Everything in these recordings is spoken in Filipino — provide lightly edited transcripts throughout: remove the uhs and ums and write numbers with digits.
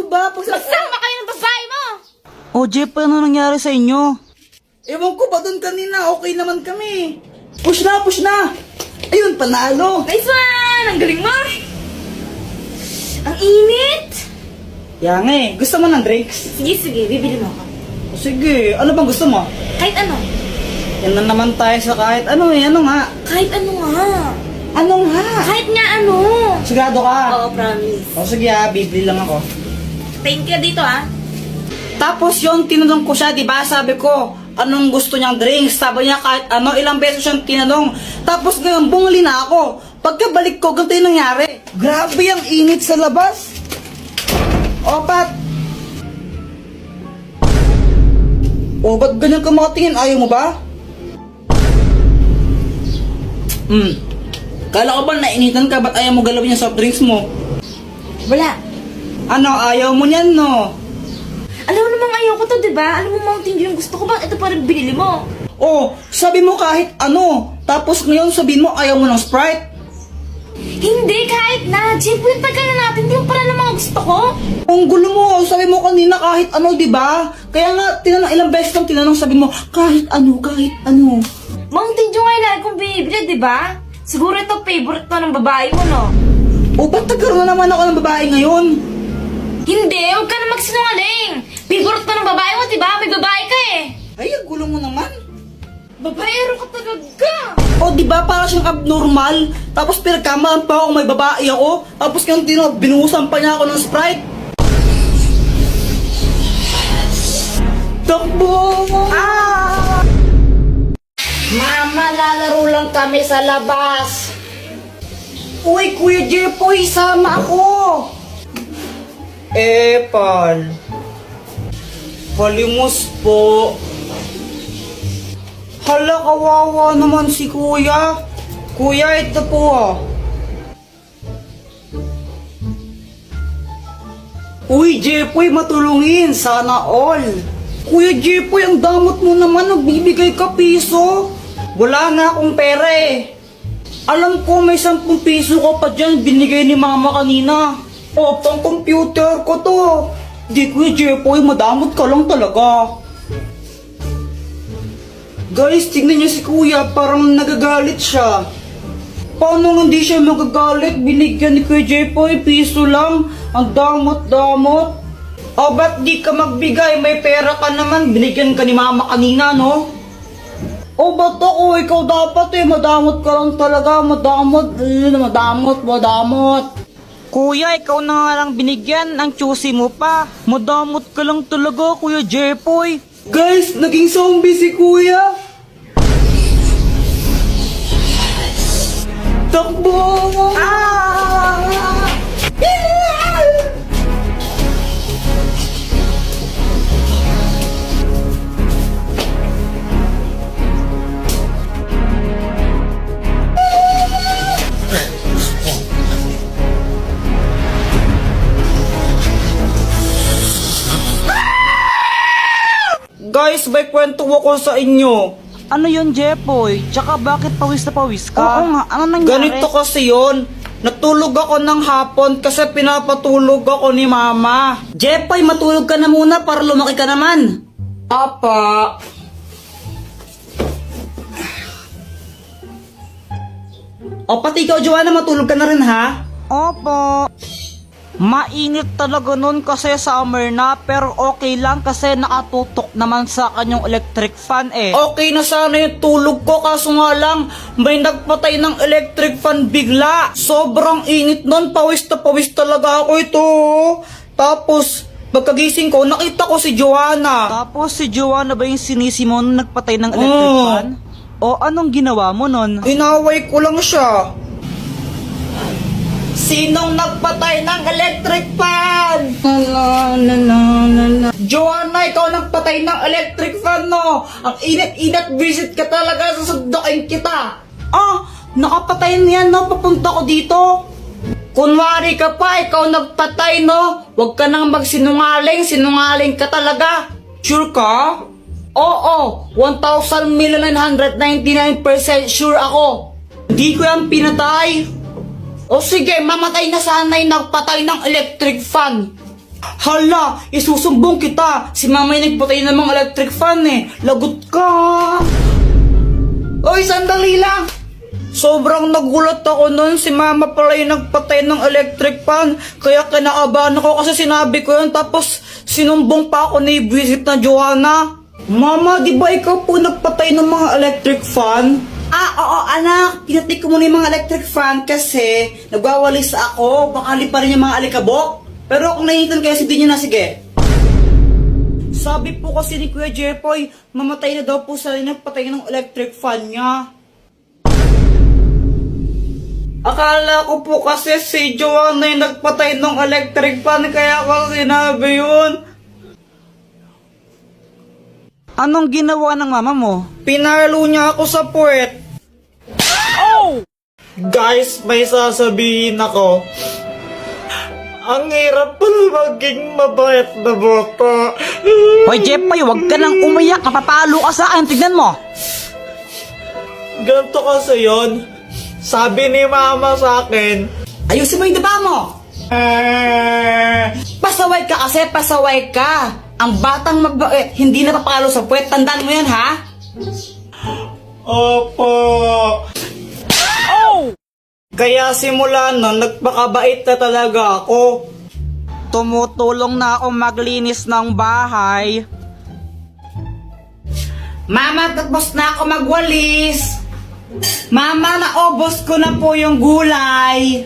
ba? Magsama kayo ng babae mo! O Jeff, ano nangyari sa inyo? Ewan ko ba doon kanina? Okay naman kami. Push na, push na! Ayun, panalo! Nice one! Ang galing mo! Ang init! Yan nga eh. Gusto mo ng drinks? Sige, sige, bibili mo ako. O, sige, ano bang gusto mo? Kahit ano. Yan na naman tayo sa kahit ano eh. Ano nga? Kahit ano nga. Ano nga? Kahit nga ano. Sigurado ka? Oo, promise. O sige bibili lang ako. Thank you dito Tapos yun, tinanong ko siya, di ba? Sabi ko, anong gusto niyang drinks? Sabi niya kahit ano, ilang beses siyang tinanong. Tapos ngayon, bumuli na ako. Pagkabalik ko, ganito yung nangyari. Grabe ang init sa labas. O, ba't? O, ba't ganyan ka makatingin? Ayaw mo ba? Kala ko ba nainitan ka? Ba't ayaw mo galawin yung soft drinks mo? Wala. Ano, ayaw mo niyan, no? Alam mo namang ayaw ko to, diba? Alam mo Mountain Dew yung gusto ko. Bakit ito pa rin binili mo? Oh, sabi mo kahit ano. Tapos ngayon sabihin mo ayaw mo ng Sprite. Hindi, kahit na. Jeff, yung tagal na natin. Di mo pala ng mga gusto ko. Ang gulo mo, sabi mo kanina kahit ano, di ba? Kaya nga, ilang beses kang tinanong, sabi mo, kahit ano, kahit ano. Mountain Dew nga yung lagi kong binibili, diba? Siguro ito favorite to ng babae mo, no? O, ba't nagkaroon na naman ako ng babae ngayon? Hindi, huwag ka na magsinungaling. Favorite to ng babae mo, diba? May babae ka eh. Ay, ang gulo mo naman. Babaero ka talaga. O, di ba, para siyang abnormal. Tapos pinagkamaan pa ako, may babae ako. Tapos ngayon, binuhusan pa niya ako ng Sprite. Takbo! Mama, lalaro lang kami sa labas. Uy, Kuya Jepoy, sama ako! Pal. Halimos po. Hala, kawawa naman si Kuya. Kuya, ito po Uy, Jepoy, matulungin. Sana all. Kuya Jepoy, ang damot mo naman. Nagbibigay ka piso. Wala na akong pera eh. Alam ko may 10 piso ko pa dyan. Binigay ni mama kanina. O, pang computer ko to. Di, Kuya Jepoy, madamot ka lang talaga. Guys, tignan niyo si Kuya, parang nagagalit siya. Paano hindi siya magagalit? Binigyan ni Kuya Jepoy, piso lang. Ang damot-damot. O, ba't di ka magbigay? May pera ka naman. Binigyan ka ni mama kanina, no? O, ba't ako? Ikaw dapat eh. Madamot ka lang talaga. Madamot. Madamot. Kuya, ikaw na nga lang binigyan, ang choosy mo pa. Madamot ka lang talaga, Kuya Jepoy. Guys, naging zombie si Kuya. Takbo! Guys, may kwento ako sa inyo. Ano yun, Jepoy? Tsaka bakit pawis na pawis ka? Oo nga, ano nangyari? Ganito kasi yun. Natulog ako ng hapon kasi pinapatulog ako ni mama. Jepoy, matulog ka na muna para lumaki ka naman. Apa. O pati ikaw, Joanna, matulog ka na rin ha? Opo. Mainit talaga nun kasi summer na, pero okay lang kasi nakatutok naman sa kanyang electric fan eh. Okay na sana yung tulog ko, kaso nga lang may nagpatay ng electric fan bigla. Sobrang init nun, pawis na pawis talaga ako ito. Tapos pagkagising ko, nakita ko si Joanna. Tapos si Joanna ba yung sinisi mo nung nagpatay ng electric fan? O anong ginawa mo nun? Inaway ko lang siya. Sinong nagpatay ng electric fan? Joanna, ikaw nagpatay ng electric fan, no? Ang init-init, visit ka talaga, susundukin kita. Ah, nakapatay niyan, no? Papunta ko dito. Kunwari ka pa, ikaw nagpatay, no? Huwag ka nang magsinungaling, sinungaling ka talaga. Sure ka? Oo, 1,999% sure ako. Hindi ko yan pinatay. O sige, mamatay na sana yung nagpatay ng electric fan. Hala, isusumbong kita. Si mama yung nagpatay ng mga electric fan eh. Lagot ka. Oy, sandali lang. Sobrang nagulat ako nun. Si mama pala yung nagpatay ng electric fan. Kaya kinakabahan ako kasi sinabi ko yun. Tapos sinumbong pa ako ni Visit na Joanna. Mama, di ba ikaw po nagpatay ng mga electric fan? Oo anak. Pinatay ko muna yung mga electric fan kasi nagwawalis ako. Baka pa rin yung mga alikabok. Pero kung nahihitan kaya si Dinyo na, sige. Sabi po kasi ni Kuya Jepoy, mamatay na daw po sa nagpatay ng electric fan niya. Akala ko po kasi si Joanna yung nagpatay ng electric fan, kaya ako sinabi yun. Anong ginawa ng mama mo? Pinalo niya ako sa puwet. Oh! Guys, may sasabihin ako. Ang hirap pala maging mabait na bata. Hoy Jepoy, wag ka nang umiyak. Kapapalo ka sa akin. Tignan mo. Ganto kasi yon. Sabi ni mama sa akin, ayusin mo yung daba mo. Pasaway ka kasi, pasaway ka. Ang batang mabait, hindi napapalo sa puwet. Tandaan mo yan, ha? Opo. Oh! Kaya simula nun, nagpakabait na talaga ako. Tumutulong na ako maglinis ng bahay. Mama, tapos na ako magwalis. Mama, naubos ko na po yung gulay.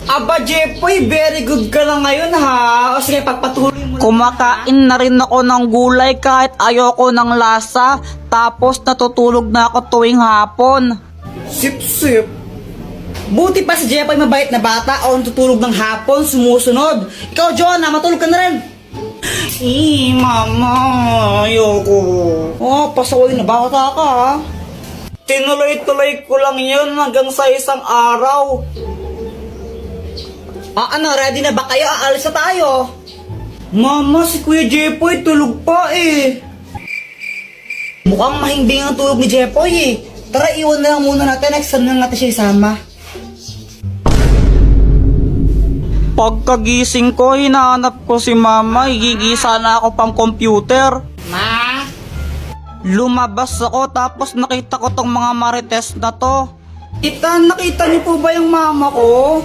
Aba, Jepoy, very good ka na ngayon, ha? O sige, pagpatuloy mo. Kumakain na rin ako ng gulay kahit ayoko ng lasa. Tapos natutulog na ako tuwing hapon. Sip-sip. Buti pa si Jepoy mabait na bata o natutulog ng hapon, sumusunod. Ikaw, Joanna, matulog ka na rin. Mama, ayoko. Oh, pasaway na bata ka, ha? Tinuloy-tuloy ko lang yun hanggang sa isang araw. Ano, ready na ba kayo? Aalis na tayo. Mama, si Kuya Jepoy tulog pa eh. Mukhang mahimbing ang tulog ni Jepoy eh. Tara, iwan na lang muna natin. Next time na natin siya isama. Pagkagising ko, hinahanap ko si mama. Higigisa na ako pang computer. Ma? Lumabas ako tapos nakita ko tong mga marites na to. Tita, nakita niyo po ba yung mama ko?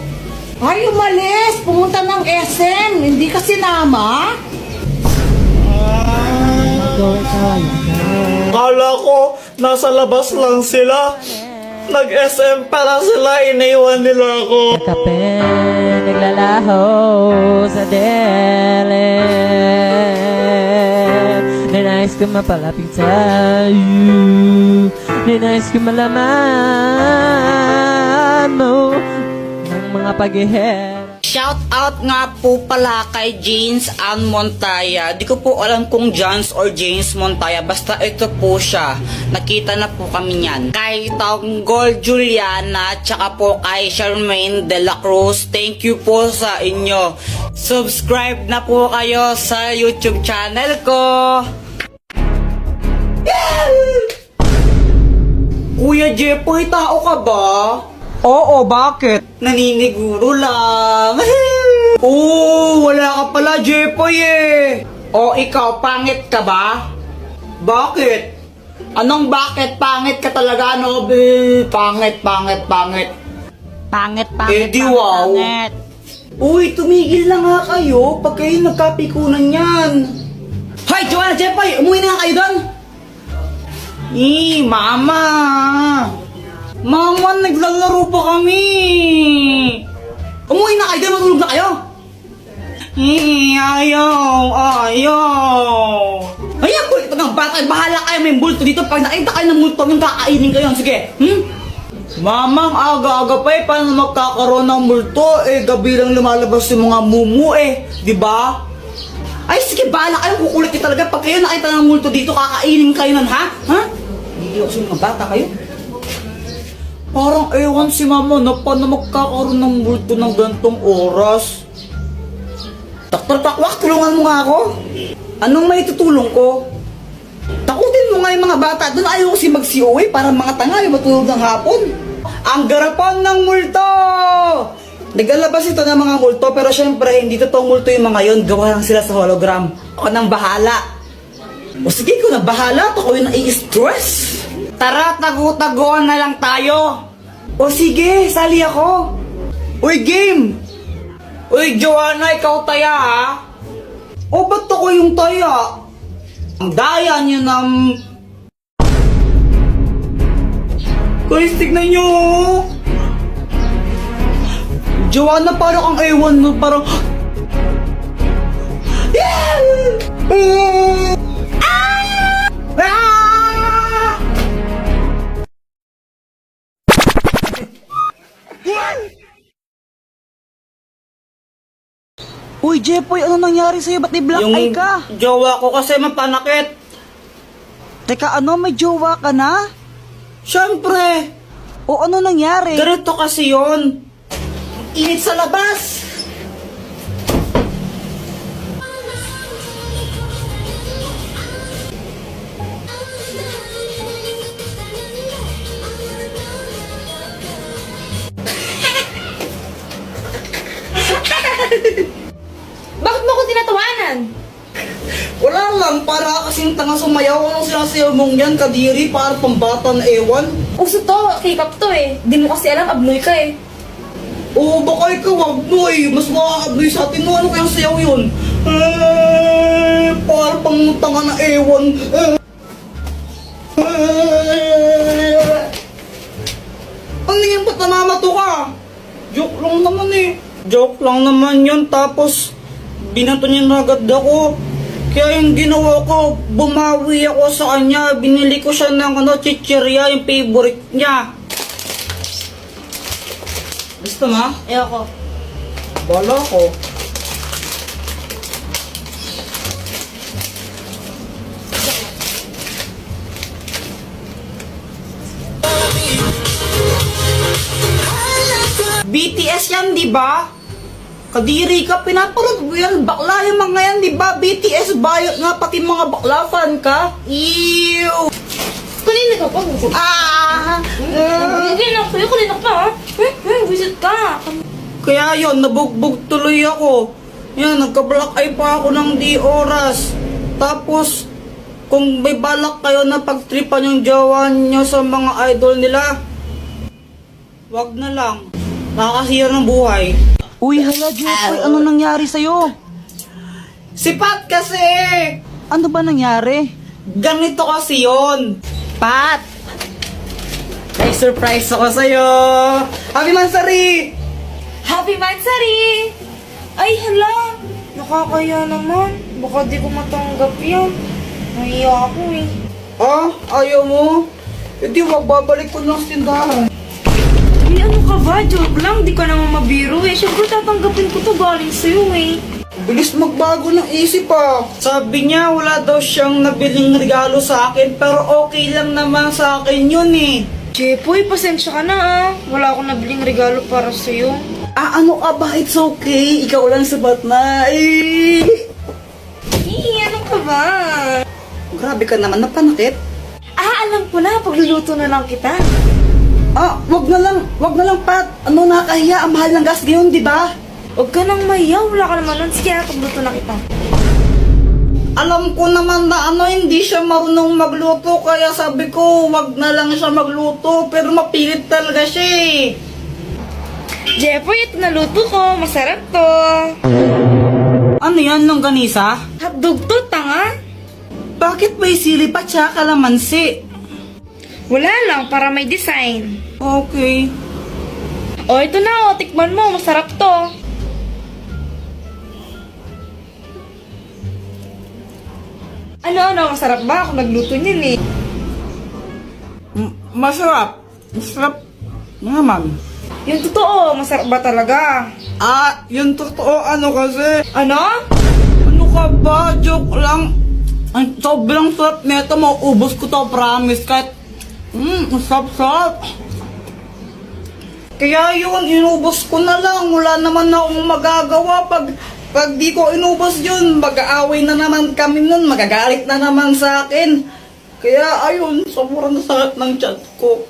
Ay, umalis! Pumunta ng SM! Hindi ka sinama? Kala ko, nasa labas lang sila. Nag-SM pala sila, inaiwan nila ako. Kape, naglalaho sa dilim. Ninais ko mapalapit sa'yo. Ninais ko malaman mo ng mga pag-ihera. Shout out nga po pala kay James Ann Montaya. Di ko po alam kung Jans or James Montaya. Basta ito po siya. Nakita na po kami niyan. Kay Tanggol Juliana, tsaka po kay Charmaine de la Cruz. Thank you po sa inyo. Subscribe na po kayo sa YouTube channel ko. Kuya Jepoy, tao ka ba? Oo, bakit? Naniniguro lang. Wala ka pala, Jepoy eh. O ikaw, pangit ka ba? Bakit? Anong bakit? Pangit ka talaga, no? Pangit. Pangit, Eh, di wow. pangit. Uy, tumigil na nga kayo pag kayo nagkapikunan yan. Hoy, Joanna, Jepoy, umuwi na nga kayo doon. Mama. Mama, naglalaro pa kami. Umuwi na kayo doon, matulog na kayo. Ayaw. Ayan, kulit ng bata. Bahala kayo, may multo dito. Pag nakita kayo ng multo, yung kakainin kayo. Sige, Mama, aga-aga pa eh. Paano magkakaroon ng multo? Gabi lang lumalabas yung mga mumu eh. Diba? Ay, sige, bahala kayo. Kukulit kayo talaga. Pag kayo nakita ng multo dito, kakainin kayo nun, ha? Hindi ako sa mga bata kayo. Parang ewan si mama na paano magkakaroon ng multo ng gantong oras. Dr. Pakwak, tulungan mo nga ako. Anong may tutulong ko? Takutin mo nga yung mga bata. Doon ayaw kasi mag-COA para mga tanga yung matulog ng hapon. Ang garapan ng multo! Naglalabas ito ng mga multo, pero syempre, hindi totoong multo yung mga yun. Gawa lang sila sa hologram. Ako nang bahala. O sige, ko na bahala. Ako yung nai-stress. Tara, tago-tagoan na lang tayo. O sige, sali ako. Uy, game! Uy, Joanna, ikaw taya ha? O ba't ako yung taya? Ang daya niyo ng... Guys, tignan nyo! Joanna, parang ang ewan mo, parang... Uy, Jepoy, ano nangyari sa'yo? Ba't di-black eye ka? jowa ko kasi mapanakit. Teka, ano? May jowa ka na? Siyempre, O ano nangyari? ganito kasi yun. Init sa labas. Bakit mo ko tinatawanan? Wala lang, para kasing tanga sumayaw. Anong sinasayaw mong yan, kadiri, para pambata na ewan? Uso to, K-pop to eh. Di mo kasi alam, abnoy ka eh. Oo, baka ikaw, abnoy. Mas makakabnoy sa atin mo. Ano kayang sayaw yun? Para pang tanga na ewan. Ano yan, ba't namamato ka? Joke lang naman eh. Joke lang naman yun, tapos binato niya na agad ako. Kaya yung ginawa ko, bumawi ako sa kanya. Binili ko siya ng chichirya, yung favorite niya. Gusto mo? Ayoko. Bala ko. BTS yan, di ba? Kadiri ka, pinapanood mo yan. Bakla yung mga yan, di ba? BTS bayot nga, pati mga bakla fan ka. Ew! Kanina ka pa. Ah! Kanina ako. Kanina ka pa ha? Visit ka. Kaya yon, nabugbog tuloy ako. Yan, nagka-black eye pa ako ng di oras. Tapos, kung may balak kayo na pagtripan yung jowa nyo sa mga idol nila, wag na lang. Nakakasira ng buhay. Uy, hala, Jepoy, ano nangyari sa'yo? Sipat kasi! Ano ba nangyari? Ganito kasi yon. Pat! May surprise ako sa'yo! Happy Mansari! Happy Mansari! Ay, hala. Nakakaya naman. Baka di ko matanggap yan. Nahiya ako eh. Ah, ayaw mo? Hindi, wag babalik ko lang sa tindahan. Ay, ano ka ba? Joke lang. Di ka naman mabiro eh. Siyempre tatanggapin ko to galing sa'yo eh. Bilis magbago ng isip ah. Sabi niya wala daw siyang nabiling regalo sa akin, pero okay lang naman sa akin yun eh. Jepoy, pasensya ka na ah. Wala akong nabiling regalo para sa'yo. Ah, ano ka ba? It's okay. Ikaw lang sabat na. Eh. Ano ka ba? Grabe ka naman, napanakit. Ah, alam ko na. Pagluluto na lang kita. Ah, wag na lang, Pat. Ano, nakakahiya. Ang mahal ng gas ngayon, di ba? Huwag ka nang mayaw. Wala ka naman nun. Sige, pagluto na kita. Alam ko naman na hindi siya marunong magluto, kaya sabi ko, wag na lang siya magluto. Pero mapilit talaga siya eh. Jepoy, ito na luto ko. Masarap to. Ano yan, longganisa? Hotdog to, tanga. Bakit may sili pa tsaka kalamansi? Wala lang, para may design. Okay. O, ito na o. Tikman mo. Masarap to. Ano? Masarap ba? Ako nagluto niyan eh. Masarap. Masarap naman. Yung totoo, masarap ba talaga? Ah, yung totoo kasi. Ano? Ano ka ba? Joke lang. Ang sobrang sarap nito. Mauubos ko to, promise. Kahit, ang sarap-sarap. Kaya yun, inubos ko na lang. Wala naman akong magagawa. Pag di ko inubos yun, mag-aaway na naman kami nun. Magagalit na naman sa akin. Kaya ayun, sobrang sakit ng chat ko.